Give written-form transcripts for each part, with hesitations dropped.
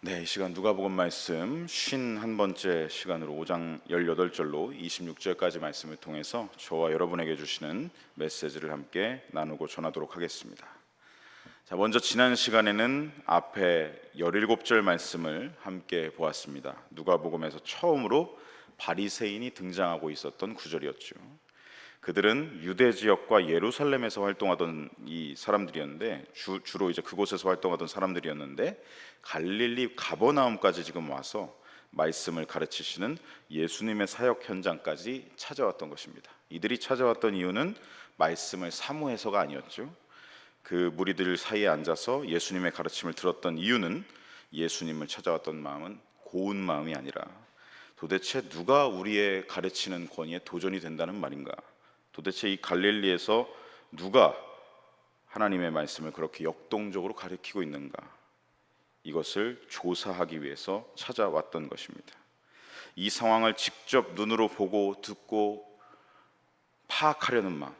네, 이 시간 누가복음 말씀 51번째 시간으로 5장 18절로 26절까지 말씀을 통해서 저와 여러분에게 주시는 메시지를 함께 나누고 전하도록 하겠습니다. 자, 먼저 지난 시간에는 앞에 17절 말씀을 함께 보았습니다. 누가복음에서 처음으로 바리새인이 등장하고 있었던 구절이었죠. 그들은 유대 지역과 예루살렘에서 활동하던 이 사람들이었는데 주로 이제 그곳에서 활동하던 사람들이었는데 갈릴리 가버나움까지 지금 와서 말씀을 가르치시는 예수님의 사역 현장까지 찾아왔던 것입니다. 이들이 찾아왔던 이유는 말씀을 사모해서가 아니었죠. 그 무리들 사이에 앉아서 예수님의 가르침을 들었던 이유는 예수님을 찾아왔던 마음은 고운 마음이 아니라 도대체 누가 우리의 가르치는 권위에 도전이 된다는 말인가? 도대체 이 갈릴리에서 누가 하나님의 말씀을 그렇게 역동적으로 가르치고 있는가? 이것을 조사하기 위해서 찾아왔던 것입니다. 이 상황을 직접 눈으로 보고 듣고 파악하려는 마음,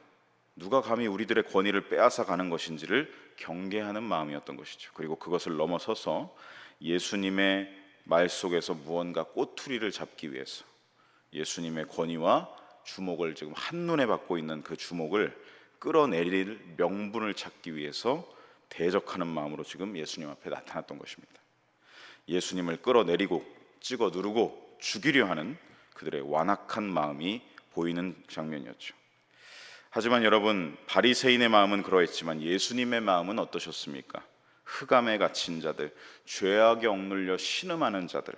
누가 감히 우리들의 권위를 빼앗아 가는 것인지를 경계하는 마음이었던 것이죠. 그리고 그것을 넘어서서 예수님의 말 속에서 무언가 꼬투리를 잡기 위해서 예수님의 권위와 주목을 지금 한눈에 받고 있는 그 주목을 끌어내릴 명분을 찾기 위해서 대적하는 마음으로 지금 예수님 앞에 나타났던 것입니다. 예수님을 끌어내리고 찍어 누르고 죽이려 하는 그들의 완악한 마음이 보이는 장면이었죠. 하지만 여러분, 바리새인의 마음은 그러했지만 예수님의 마음은 어떠셨습니까? 흑암에 갇힌 자들, 죄악에 억눌려 신음하는 자들,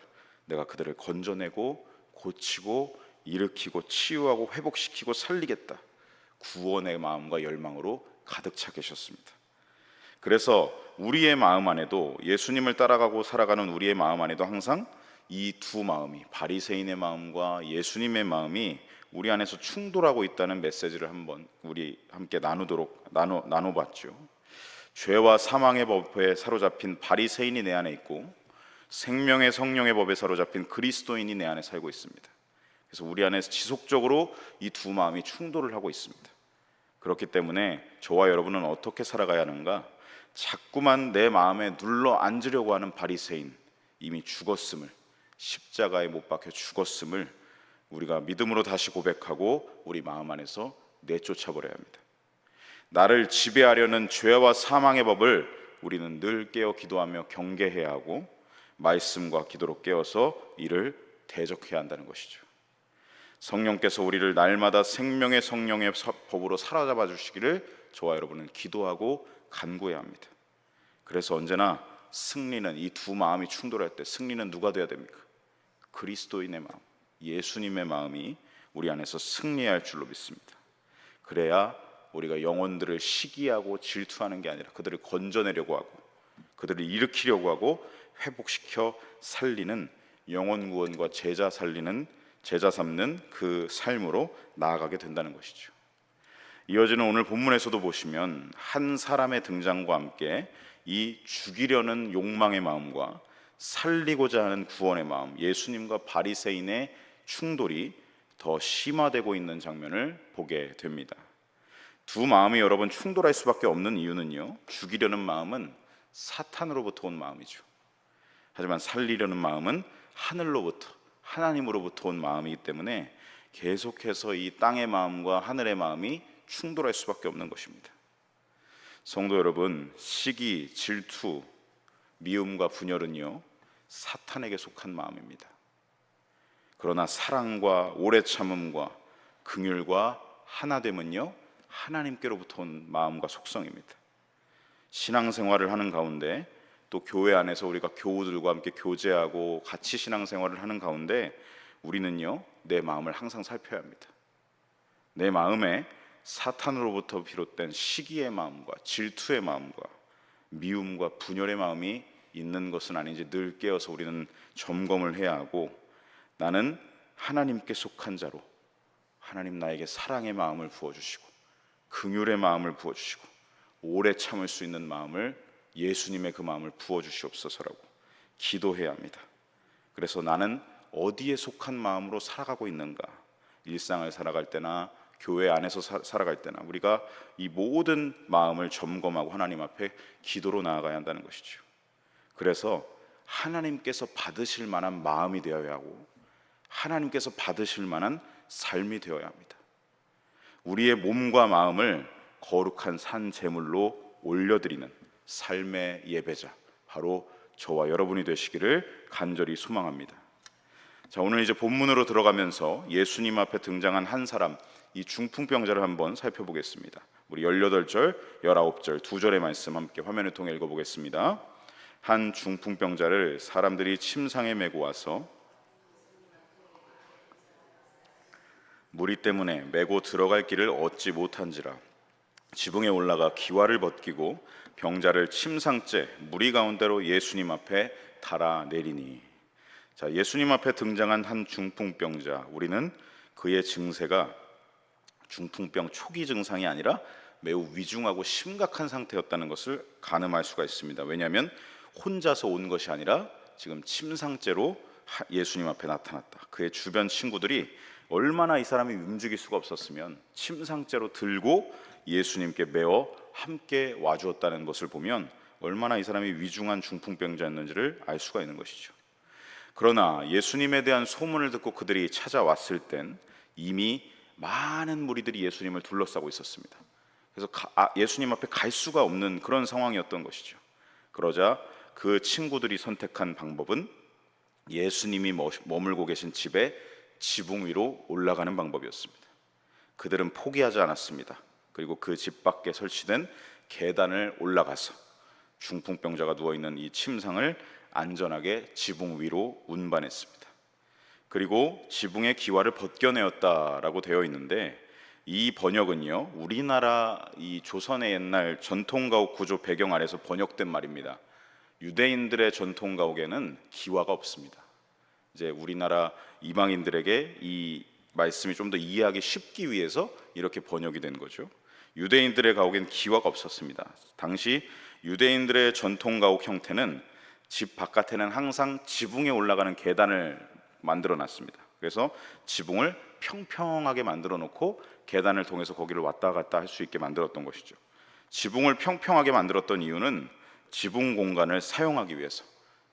내가 그들을 건져내고 고치고 일으키고 치유하고 회복시키고 살리겠다, 구원의 마음과 열망으로 가득 차 계셨습니다. 그래서 우리의 마음 안에도, 예수님을 따라가고 살아가는 우리의 마음 안에도 항상 이 두 마음이, 바리새인의 마음과 예수님의 마음이 우리 안에서 충돌하고 있다는 메시지를 한번 우리 함께 나눠봤죠. 죄와 사망의 법에 사로잡힌 바리새인이 내 안에 있고 생명의 성령의 법에 사로잡힌 그리스도인이 내 안에 살고 있습니다. 그래서 우리 안에서 지속적으로 이 두 마음이 충돌을 하고 있습니다. 그렇기 때문에 저와 여러분은 어떻게 살아가야 하는가? 자꾸만 내 마음에 눌러 앉으려고 하는 바리새인, 이미 죽었음을, 십자가에 못 박혀 죽었음을 우리가 믿음으로 다시 고백하고 우리 마음 안에서 내쫓아 버려야 합니다. 나를 지배하려는 죄와 사망의 법을 우리는 늘 깨어 기도하며 경계해야 하고 말씀과 기도로 깨어서 이를 대적해야 한다는 것이죠. 성령께서 우리를 날마다 생명의 성령의 법으로 사로잡아 주시기를 저와 여러분은 기도하고 간구해야 합니다. 그래서 언제나 승리는, 이 두 마음이 충돌할 때 승리는 누가 되어야 됩니까? 그리스도인의 마음, 예수님의 마음이 우리 안에서 승리할 줄로 믿습니다. 그래야 우리가 영혼들을 시기하고 질투하는 게 아니라 그들을 건져내려고 하고 그들을 일으키려고 하고 회복시켜 살리는 영혼 구원과 제자 삼는 그 삶으로 나아가게 된다는 것이죠. 이어지는 오늘 본문에서도 보시면 한 사람의 등장과 함께 이 죽이려는 욕망의 마음과 살리고자 하는 구원의 마음, 예수님과 바리새인의 충돌이 더 심화되고 있는 장면을 보게 됩니다. 두 마음이 여러분 충돌할 수밖에 없는 이유는요, 죽이려는 마음은 사탄으로부터 온 마음이죠. 하지만 살리려는 마음은 하늘로부터, 하나님으로부터 온 마음이기 때문에 계속해서 이 땅의 마음과 하늘의 마음이 충돌할 수밖에 없는 것입니다. 성도 여러분, 시기, 질투, 미움과 분열은요, 사탄에게 속한 마음입니다. 그러나 사랑과 오래 참음과 긍휼과 하나됨은요, 하나님께로부터 온 마음과 속성입니다. 신앙생활을 하는 가운데, 또 교회 안에서 우리가 교우들과 함께 교제하고 같이 신앙생활을 하는 가운데 우리는요, 내 마음을 항상 살펴야 합니다. 내 마음에 사탄으로부터 비롯된 시기의 마음과 질투의 마음과 미움과 분열의 마음이 있는 것은 아닌지 늘 깨어서 우리는 점검을 해야 하고, 나는 하나님께 속한 자로 하나님 나에게 사랑의 마음을 부어주시고 긍휼의 마음을 부어주시고 오래 참을 수 있는 마음을, 예수님의 그 마음을 부어주시옵소서라고 기도해야 합니다. 그래서 나는 어디에 속한 마음으로 살아가고 있는가, 일상을 살아갈 때나 교회 안에서 살아갈 때나 우리가 이 모든 마음을 점검하고 하나님 앞에 기도로 나아가야 한다는 것이죠. 그래서 하나님께서 받으실 만한 마음이 되어야 하고 하나님께서 받으실 만한 삶이 되어야 합니다. 우리의 몸과 마음을 거룩한 산 제물로 올려드리는 삶의 예배자, 바로 저와 여러분이 되시기를 간절히 소망합니다. 자, 오늘 이제 본문으로 들어가면서 예수님 앞에 등장한 한 사람, 이 중풍병자를 한번 살펴보겠습니다. 우리 18절, 19절 두 절의 말씀 함께 화면을 통해 읽어보겠습니다. 한 중풍병자를 사람들이 침상에 메고 와서 무리 때문에 메고 들어갈 길을 얻지 못한지라 지붕에 올라가 기와를 벗기고 병자를 침상째 무리 가운데로 예수님 앞에 달아내리니. 자, 예수님 앞에 등장한 한 중풍병자, 우리는 그의 증세가 중풍병 초기 증상이 아니라 매우 위중하고 심각한 상태였다는 것을 가늠할 수가 있습니다. 왜냐하면 혼자서 온 것이 아니라 지금 침상째로 예수님 앞에 나타났다. 그의 주변 친구들이 얼마나 이 사람이 움직일 수가 없었으면 침상째로 들고 예수님께 메어 함께 와주었다는 것을 보면 얼마나 이 사람이 위중한 중풍병자였는지를 알 수가 있는 것이죠. 그러나 예수님에 대한 소문을 듣고 그들이 찾아왔을 땐 이미 많은 무리들이 예수님을 둘러싸고 있었습니다. 그래서 예수님 앞에 갈 수가 없는 그런 상황이었던 것이죠. 그러자 그 친구들이 선택한 방법은 예수님이 머물고 계신 집에 지붕 위로 올라가는 방법이었습니다. 그들은 포기하지 않았습니다. 그리고 그 집 밖에 설치된 계단을 올라가서 중풍병자가 누워있는 이 침상을 안전하게 지붕 위로 운반했습니다. 그리고 지붕의 기와를 벗겨내었다라고 되어 있는데, 이 번역은요, 우리나라 이 조선의 옛날 전통가옥 구조 배경 아래서 번역된 말입니다. 유대인들의 전통가옥에는 기와가 없습니다. 이제 우리나라 이방인들에게 이 말씀이 좀 더 이해하기 쉽기 위해서 이렇게 번역이 된 거죠. 유대인들의 가옥엔 기와가 없었습니다. 당시 유대인들의 전통 가옥 형태는 집 바깥에는 항상 지붕에 올라가는 계단을 만들어 놨습니다. 그래서 지붕을 평평하게 만들어 놓고 계단을 통해서 거기를 왔다 갔다 할 수 있게 만들었던 것이죠. 지붕을 평평하게 만들었던 이유는 지붕 공간을 사용하기 위해서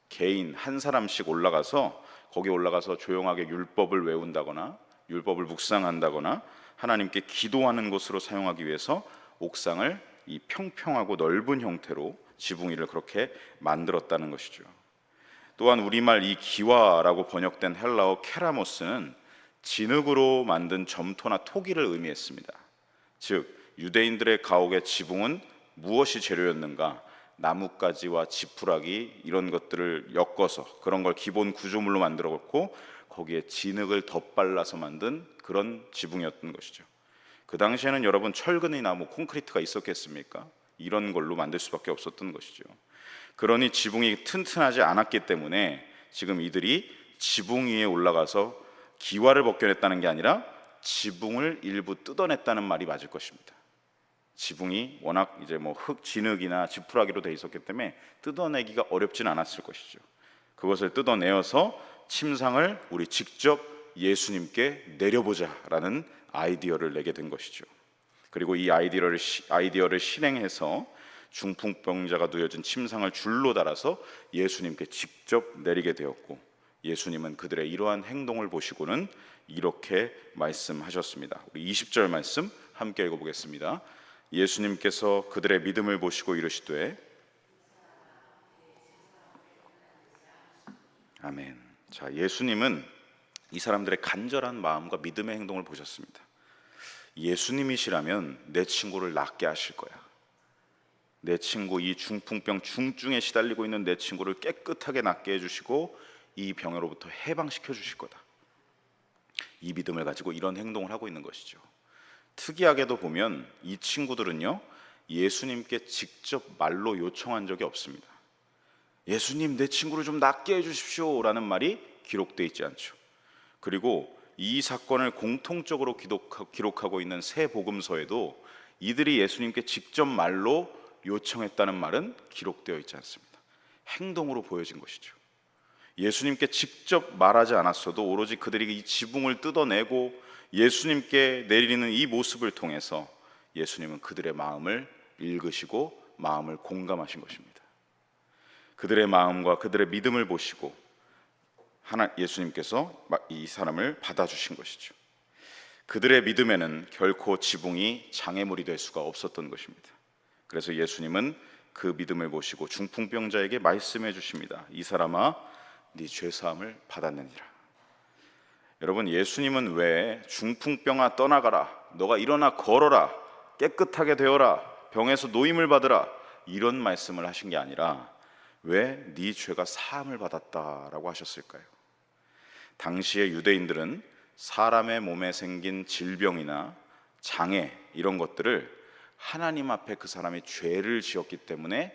개인 한 사람씩 올라가서 거기 올라가서 조용하게 율법을 외운다거나 율법을 묵상한다거나 하나님께 기도하는 곳으로 사용하기 위해서 옥상을 이 평평하고 넓은 형태로 지붕 위를 그렇게 만들었다는 것이죠. 또한 우리말 이 기와라고 번역된 헬라어 케라모스는 진흙으로 만든 점토나 토기를 의미했습니다. 즉 유대인들의 가옥의 지붕은 무엇이 재료였는가? 나뭇가지와 지푸라기 이런 것들을 엮어서 그런 걸 기본 구조물로 만들었고 거기에 진흙을 덧발라서 만든 그런 지붕이었던 것이죠. 그 당시에는 여러분 철근이나 콘크리트가 있었겠습니까? 이런 걸로 만들 수밖에 없었던 것이죠. 그러니 지붕이 튼튼하지 않았기 때문에 지금 이들이 지붕 위에 올라가서 기와를 벗겨냈다는 게 아니라 지붕을 일부 뜯어냈다는 말이 맞을 것입니다. 지붕이 워낙 이제 흙, 진흙이나 지푸라기로 돼 있었기 때문에 뜯어내기가 어렵진 않았을 것이죠. 그것을 뜯어내어서 침상을 우리 직접 예수님께 내려보자라는 아이디어를 내게 된 것이죠. 그리고 이 아이디어를 실행해서 중풍병자가 누워진 침상을 줄로 달아서 예수님께 직접 내리게 되었고, 예수님은 그들의 이러한 행동을 보시고는 이렇게 말씀하셨습니다. 우리 20절 말씀 함께 읽어보겠습니다. 예수님께서 그들의 믿음을 보시고 이르시되, 아멘. 자, 예수님은 이 사람들의 간절한 마음과 믿음의 행동을 보셨습니다. 예수님이시라면 내 친구를 낫게 하실 거야. 내 친구, 이 중풍병 중증에 시달리고 있는 내 친구를 깨끗하게 낫게 해주시고 이 병으로부터 해방시켜 주실 거다. 이 믿음을 가지고 이런 행동을 하고 있는 것이죠. 특이하게도 보면 이 친구들은요, 예수님께 직접 말로 요청한 적이 없습니다. 예수님, 내 친구를 좀 낫게 해주십시오 라는 말이 기록되어 있지 않죠. 그리고 이 사건을 공통적으로 기록하고 있는 새 복음서에도 이들이 예수님께 직접 말로 요청했다는 말은 기록되어 있지 않습니다. 행동으로 보여진 것이죠. 예수님께 직접 말하지 않았어도 오로지 그들이 이 지붕을 뜯어내고 예수님께 내리는 이 모습을 통해서 예수님은 그들의 마음을 읽으시고 마음을 공감하신 것입니다. 그들의 마음과 그들의 믿음을 보시고 예수님께서 이 사람을 받아주신 것이죠. 그들의 믿음에는 결코 지붕이 장애물이 될 수가 없었던 것입니다. 그래서 예수님은 그 믿음을 보시고 중풍병자에게 말씀해 주십니다. 이 사람아, 네 죄사함을 받았느니라. 여러분, 예수님은 왜 중풍병아 떠나가라, 너가 일어나 걸어라, 깨끗하게 되어라, 병에서 노임을 받으라, 이런 말씀을 하신 게 아니라 왜 네 죄가 사함을 받았다라고 하셨을까요? 당시의 유대인들은 사람의 몸에 생긴 질병이나 장애, 이런 것들을 하나님 앞에 그 사람이 죄를 지었기 때문에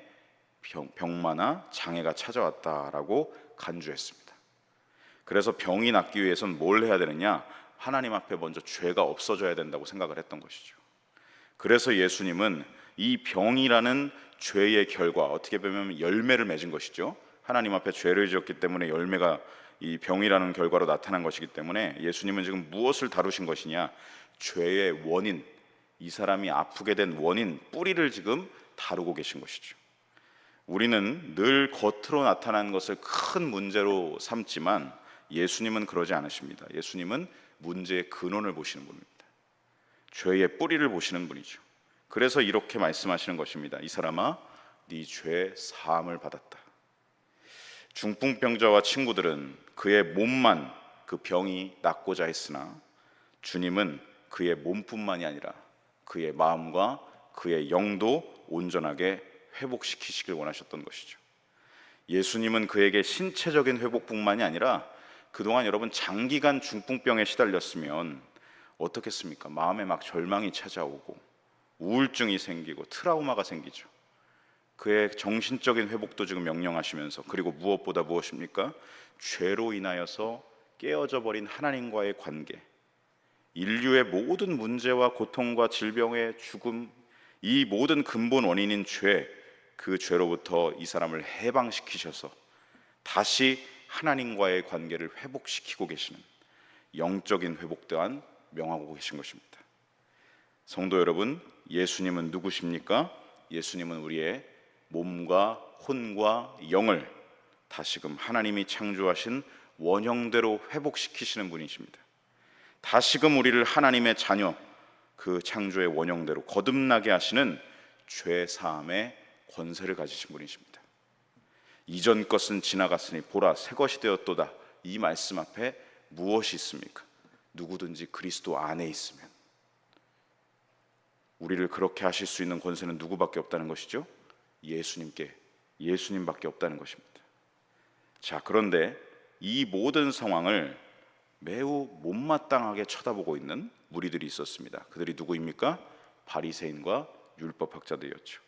병마나 장애가 찾아왔다라고 간주했습니다. 그래서 병이 낫기 위해서는 뭘 해야 되느냐? 하나님 앞에 먼저 죄가 없어져야 된다고 생각을 했던 것이죠. 그래서 예수님은 이 병이라는 죄의 결과, 어떻게 보면 열매를 맺은 것이죠. 하나님 앞에 죄를 지었기 때문에 열매가 이 병이라는 결과로 나타난 것이기 때문에 예수님은 지금 무엇을 다루신 것이냐? 죄의 원인, 이 사람이 아프게 된 원인, 뿌리를 지금 다루고 계신 것이죠. 우리는 늘 겉으로 나타나는 것을 큰 문제로 삼지만 예수님은 그러지 않으십니다. 예수님은 문제의 근원을 보시는 분입니다. 죄의 뿌리를 보시는 분이죠. 그래서 이렇게 말씀하시는 것입니다. 이 사람아, 네 죄 사함을 받았다. 중풍병자와 친구들은 그의 몸만, 그 병이 낫고자 했으나 주님은 그의 몸뿐만이 아니라 그의 마음과 그의 영도 온전하게 회복시키시길 원하셨던 것이죠. 예수님은 그에게 신체적인 회복뿐만이 아니라 그동안 여러분 장기간 중풍병에 시달렸으면 어떻겠습니까? 마음에 막 절망이 찾아오고 우울증이 생기고 트라우마가 생기죠. 그의 정신적인 회복도 지금 명령하시면서, 그리고 무엇보다 무엇입니까? 죄로 인하여서 깨어져 버린 하나님과의 관계, 인류의 모든 문제와 고통과 질병의 죽음, 이 모든 근본 원인인 죄, 그 죄로부터 이 사람을 해방시키셔서 다시 하나님과의 관계를 회복시키고 계시는 영적인 회복 또한 명하고 계신 것입니다. 성도 여러분, 예수님은 누구십니까? 예수님은 우리의 몸과 혼과 영을 다시금 하나님이 창조하신 원형대로 회복시키시는 분이십니다. 다시금 우리를 하나님의 자녀, 그 창조의 원형대로 거듭나게 하시는 죄 사함의 권세를 가지신 분이십니다. 이전 것은 지나갔으니 보라 새 것이 되었도다. 이 말씀 앞에 무엇이 있습니까? 누구든지 그리스도 안에 있으면. 우리를 그렇게 하실 수 있는 권세는 누구밖에 없다는 것이죠? 예수님밖에 없다는 것입니다. 자, 그런데 이 모든 상황을 매우 못마땅하게 쳐다보고 있는 무리들이 있었습니다. 그들이 누구입니까? 바리새인과 율법학자들이었죠.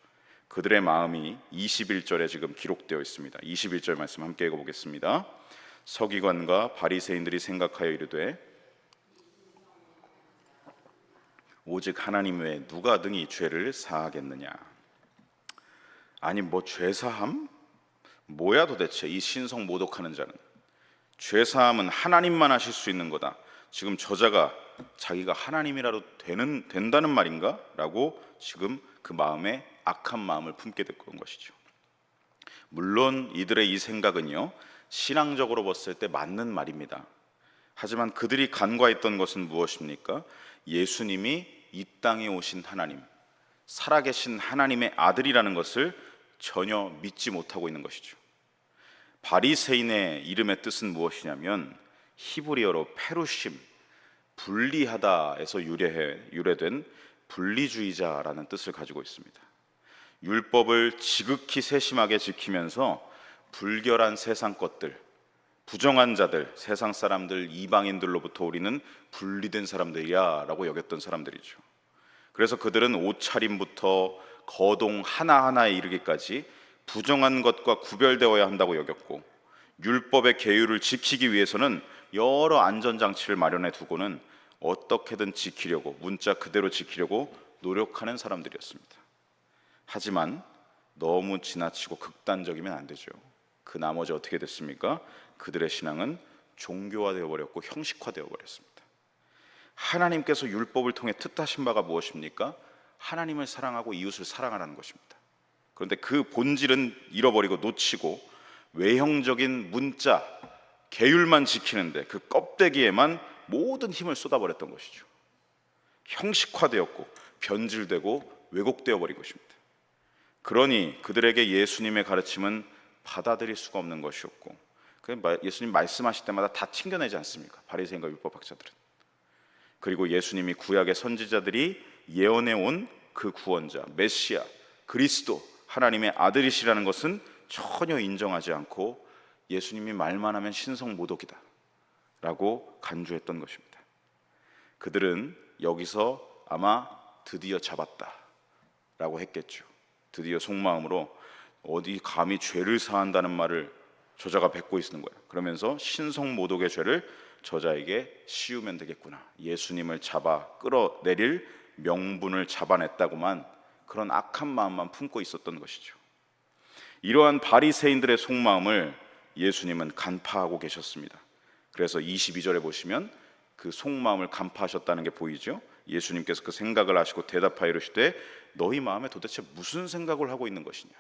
그들의 마음이 21절에 지금 기록되어 있습니다. 21절 말씀 함께 읽어보겠습니다. 서기관과 바리새인들이 생각하여 이르되 오직 하나님 외에 누가 능히 죄를 사하겠느냐. 아니 뭐 죄사함? 뭐야 도대체 이 신성 모독하는 자는. 죄사함은 하나님만 하실 수 있는 거다. 지금 저자가 자기가 하나님이라도 된다는 말인가? 라고 지금 그 마음에 악한 마음을 품게 됐던 것이죠. 물론 이들의 이 생각은요, 신앙적으로 봤을 때 맞는 말입니다. 하지만 그들이 간과했던 것은 무엇입니까? 예수님이 이 땅에 오신 하나님, 살아계신 하나님의 아들이라는 것을 전혀 믿지 못하고 있는 것이죠. 바리새인의 이름의 뜻은 무엇이냐면 히브리어로 페루심, 분리하다에서 유래된 분리주의자라는 뜻을 가지고 있습니다. 율법을 지극히 세심하게 지키면서 불결한 세상 것들, 부정한 자들, 세상 사람들, 이방인들로부터 우리는 분리된 사람들이야 라고 여겼던 사람들이죠. 그래서 그들은 옷차림부터 거동 하나하나에 이르기까지 부정한 것과 구별되어야 한다고 여겼고, 율법의 계율을 지키기 위해서는 여러 안전장치를 마련해 두고는 어떻게든 지키려고, 문자 그대로 지키려고 노력하는 사람들이었습니다. 하지만 너무 지나치고 극단적이면 안 되죠. 그 나머지 어떻게 됐습니까? 그들의 신앙은 종교화되어 버렸고 형식화되어 버렸습니다. 하나님께서 율법을 통해 뜻하신 바가 무엇입니까? 하나님을 사랑하고 이웃을 사랑하라는 것입니다. 그런데 그 본질은 잃어버리고 놓치고 외형적인 문자, 계율만 지키는데 그 껍데기에만 모든 힘을 쏟아버렸던 것이죠. 형식화되었고 변질되고 왜곡되어 버린 것입니다. 그러니 그들에게 예수님의 가르침은 받아들일 수가 없는 것이었고, 예수님 말씀하실 때마다 다 튕겨내지 않습니까? 바리새인과 율법학자들은. 그리고 예수님이 구약의 선지자들이 예언해 온 그 구원자 메시아 그리스도 하나님의 아들이시라는 것은 전혀 인정하지 않고 예수님이 말만 하면 신성모독이다 라고 간주했던 것입니다. 그들은 여기서 아마 드디어 잡았다 라고 했겠죠. 드디어 속마음으로 어디 감히 죄를 사한다는 말을 저자가 뱉고 있는 거야. 그러면서 신성모독의 죄를 저자에게 씌우면 되겠구나. 예수님을 잡아 끌어내릴 명분을 잡아냈다고만, 그런 악한 마음만 품고 있었던 것이죠. 이러한 바리새인들의 속마음을 예수님은 간파하고 계셨습니다. 그래서 22절에 보시면 그 속마음을 간파하셨다는 게 보이죠. 예수님께서 그 생각을 아시고 대답하여 이르시되 너희 마음에 도대체 무슨 생각을 하고 있는 것이냐.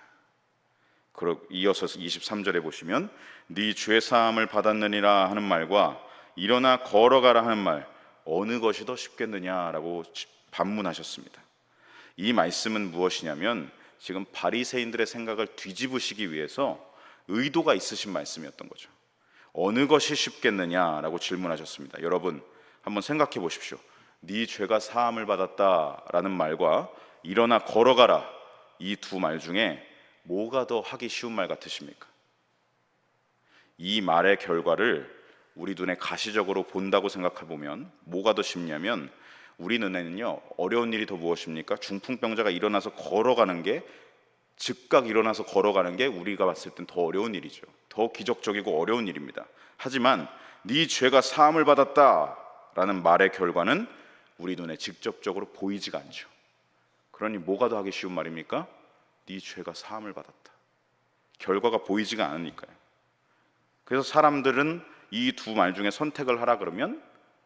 이어서 23절에 보시면 네 죄사함을 받았느니라 하는 말과 일어나 걸어가라 하는 말 어느 것이 더 쉽겠느냐라고 반문하셨습니다. 이 말씀은 무엇이냐면 지금 바리새인들의 생각을 뒤집으시기 위해서 의도가 있으신 말씀이었던 거죠. 어느 것이 쉽겠느냐라고 질문하셨습니다. 여러분 한번 생각해 보십시오. 네 죄가 사함을 받았다라는 말과 일어나 걸어가라, 이 두 말 중에 뭐가 더 하기 쉬운 말 같으십니까? 이 말의 결과를 우리 눈에 가시적으로 본다고 생각해 보면 뭐가 더 쉽냐면, 우리 눈에는요 어려운 일이 더 무엇입니까? 중풍병자가 일어나서 걸어가는 게, 즉각 일어나서 걸어가는 게 우리가 봤을 땐 더 어려운 일이죠. 더 기적적이고 어려운 일입니다. 하지만 네 죄가 사함을 받았다라는 말의 결과는 우리 눈에 직접적으로 보이지가 않죠. 그러니 뭐가 더 하기 쉬운 말입니까? 네 죄가 사함을 받았다. 결과가 보이지가 않으니까요. 그래서 사람들은 이 두 말 중에 선택을 하라 그러면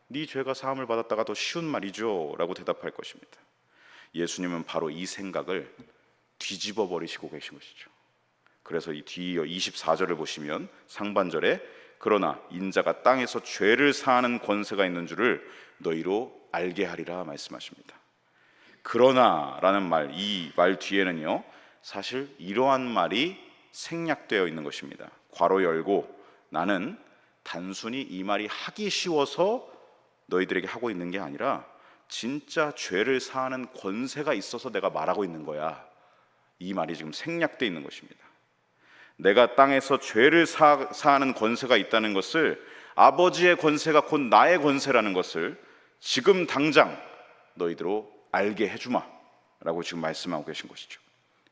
네 죄가 사함을 받았다가 더 쉬운 말이죠 라고 대답할 것입니다. 예수님은 바로 이 생각을 뒤집어 버리시고 계신 것이죠. 그래서 이 뒤이어 24절을 보시면 상반절에 그러나 인자가 땅에서 죄를 사하는 권세가 있는 줄을 너희로 알게 하리라 말씀하십니다. 그러나라는 말, 이 말 뒤에는요 사실 이러한 말이 생략되어 있는 것입니다. 괄호 열고 나는 단순히 이 말이 하기 쉬워서 너희들에게 하고 있는 게 아니라 진짜 죄를 사하는 권세가 있어서 내가 말하고 있는 거야. 이 말이 지금 생략되어 있는 것입니다. 내가 땅에서 죄를 사하는 권세가 있다는 것을, 아버지의 권세가 곧 나의 권세라는 것을 지금 당장 너희들로 알게 해주마 라고 지금 말씀하고 계신 것이죠.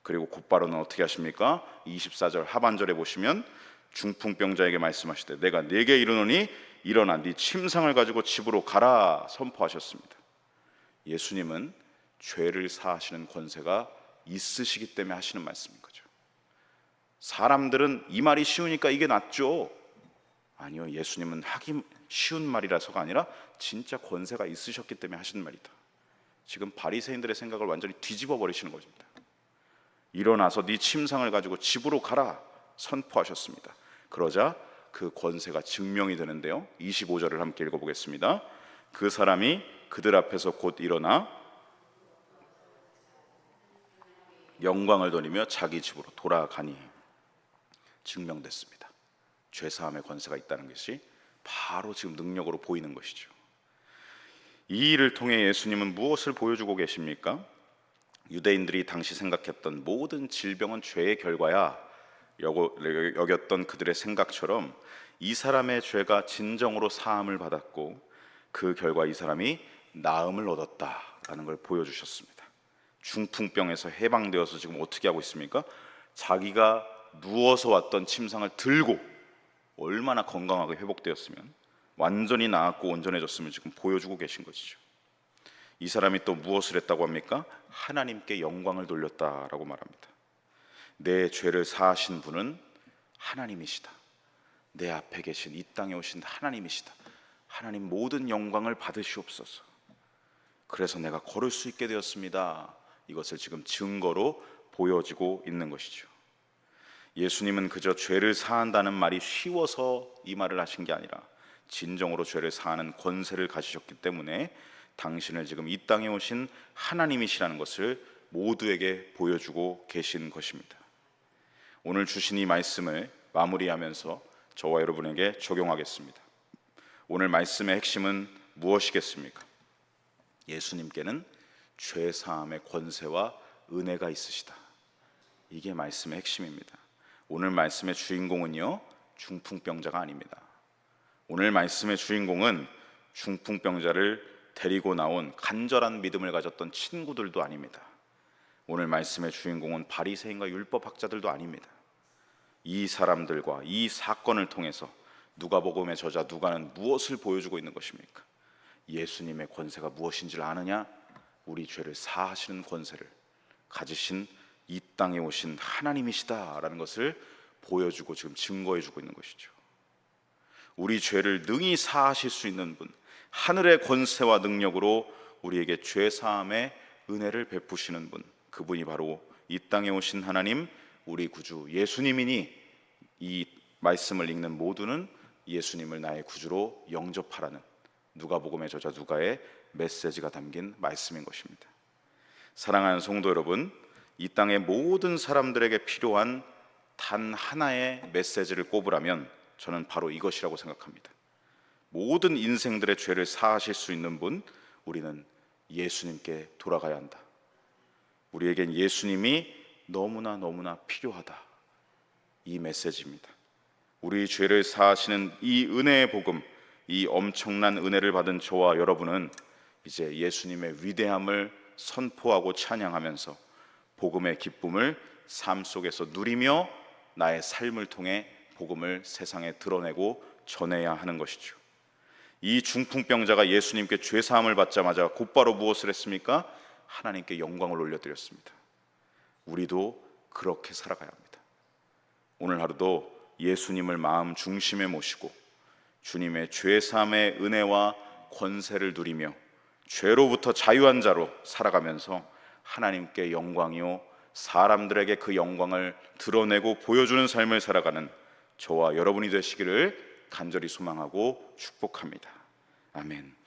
그리고 곧바로는 어떻게 하십니까? 24절 하반절에 보시면 중풍병자에게 말씀하시되 내가 네게 이르노니 일어나 네 침상을 가지고 집으로 가라 선포하셨습니다. 예수님은 죄를 사하시는 권세가 있으시기 때문에 하시는 말씀인 거죠. 사람들은 이 말이 쉬우니까 이게 낫죠. 아니요, 예수님은 하기 쉬운 말이라서가 아니라 진짜 권세가 있으셨기 때문에 하시는 말이다. 지금 바리새인들의 생각을 완전히 뒤집어 버리시는 것입니다. 일어나서 네 침상을 가지고 집으로 가라 선포하셨습니다. 그러자 그 권세가 증명이 되는데요, 25절을 함께 읽어보겠습니다. 그 사람이 그들 앞에서 곧 일어나 영광을 돌리며 자기 집으로 돌아가니, 증명됐습니다. 죄사함의 권세가 있다는 것이 바로 지금 능력으로 보이는 것이죠. 이 일을 통해 예수님은 무엇을 보여주고 계십니까? 유대인들이 당시 생각했던 모든 질병은 죄의 결과야 여겼던 그들의 생각처럼 이 사람의 죄가 진정으로 사함을 받았고 그 결과 이 사람이 나음을 얻었다라는 걸 보여주셨습니다. 중풍병에서 해방되어서 지금 어떻게 하고 있습니까? 자기가 누워서 왔던 침상을 들고, 얼마나 건강하게 회복되었으면, 완전히 나았고 온전해졌으면 지금 보여주고 계신 것이죠. 이 사람이 또 무엇을 했다고 합니까? 하나님께 영광을 돌렸다라고 말합니다. 내 죄를 사하신 분은 하나님이시다. 내 앞에 계신 이 땅에 오신 하나님이시다. 하나님 모든 영광을 받으시옵소서. 그래서 내가 걸을 수 있게 되었습니다. 이것을 지금 증거로 보여지고 있는 것이죠. 예수님은 그저 죄를 사한다는 말이 쉬워서 이 말을 하신 게 아니라 진정으로 죄를 사하는 권세를 가지셨기 때문에 당신을 지금 이 땅에 오신 하나님이시라는 것을 모두에게 보여주고 계신 것입니다. 오늘 주신 이 말씀을 마무리하면서 저와 여러분에게 적용하겠습니다. 오늘 말씀의 핵심은 무엇이겠습니까? 예수님께는 죄 사함의 권세와 은혜가 있으시다. 이게 말씀의 핵심입니다. 오늘 말씀의 주인공은요, 중풍병자가 아닙니다. 오늘 말씀의 주인공은 중풍병자를 데리고 나온 간절한 믿음을 가졌던 친구들도 아닙니다. 오늘 말씀의 주인공은 바리새인과 율법학자들도 아닙니다. 이 사람들과 이 사건을 통해서 누가복음의 저자 누가는 무엇을 보여주고 있는 것입니까? 예수님의 권세가 무엇인지를 아느냐? 우리 죄를 사하시는 권세를 가지신 이 땅에 오신 하나님이시다라는 것을 보여주고 지금 증거해주고 있는 것이죠. 우리 죄를 능히 사하실 수 있는 분, 하늘의 권세와 능력으로 우리에게 죄 사함의 은혜를 베푸시는 분, 그분이 바로 이 땅에 오신 하나님, 우리 구주 예수님이니 이 말씀을 읽는 모두는 예수님을 나의 구주로 영접하라는 누가복음의 저자 누가의 메시지가 담긴 말씀인 것입니다. 사랑하는 성도 여러분, 이 땅의 모든 사람들에게 필요한 단 하나의 메시지를 꼽으라면 저는 바로 이것이라고 생각합니다. 모든 인생들의 죄를 사하실 수 있는 분, 우리는 예수님께 돌아가야 한다. 우리에겐 예수님이 너무나 필요하다. 이 메시지입니다. 우리 죄를 사하시는 이 은혜의 복음, 이 엄청난 은혜를 받은 저와 여러분은 이제 예수님의 위대함을 선포하고 찬양하면서 복음의 기쁨을 삶 속에서 누리며 나의 삶을 통해 복음을 세상에 드러내고 전해야 하는 것이죠. 이 중풍병자가 예수님께 죄사함을 받자마자 곧바로 무엇을 했습니까? 하나님께 영광을 올려드렸습니다. 우리도 그렇게 살아가야 합니다. 오늘 하루도 예수님을 마음 중심에 모시고 주님의 죄사함의 은혜와 권세를 누리며 죄로부터 자유한 자로 살아가면서 하나님께 영광이요 사람들에게 그 영광을 드러내고 보여주는 삶을 살아가는 저와 여러분이 되시기를 간절히 소망하고 축복합니다. 아멘.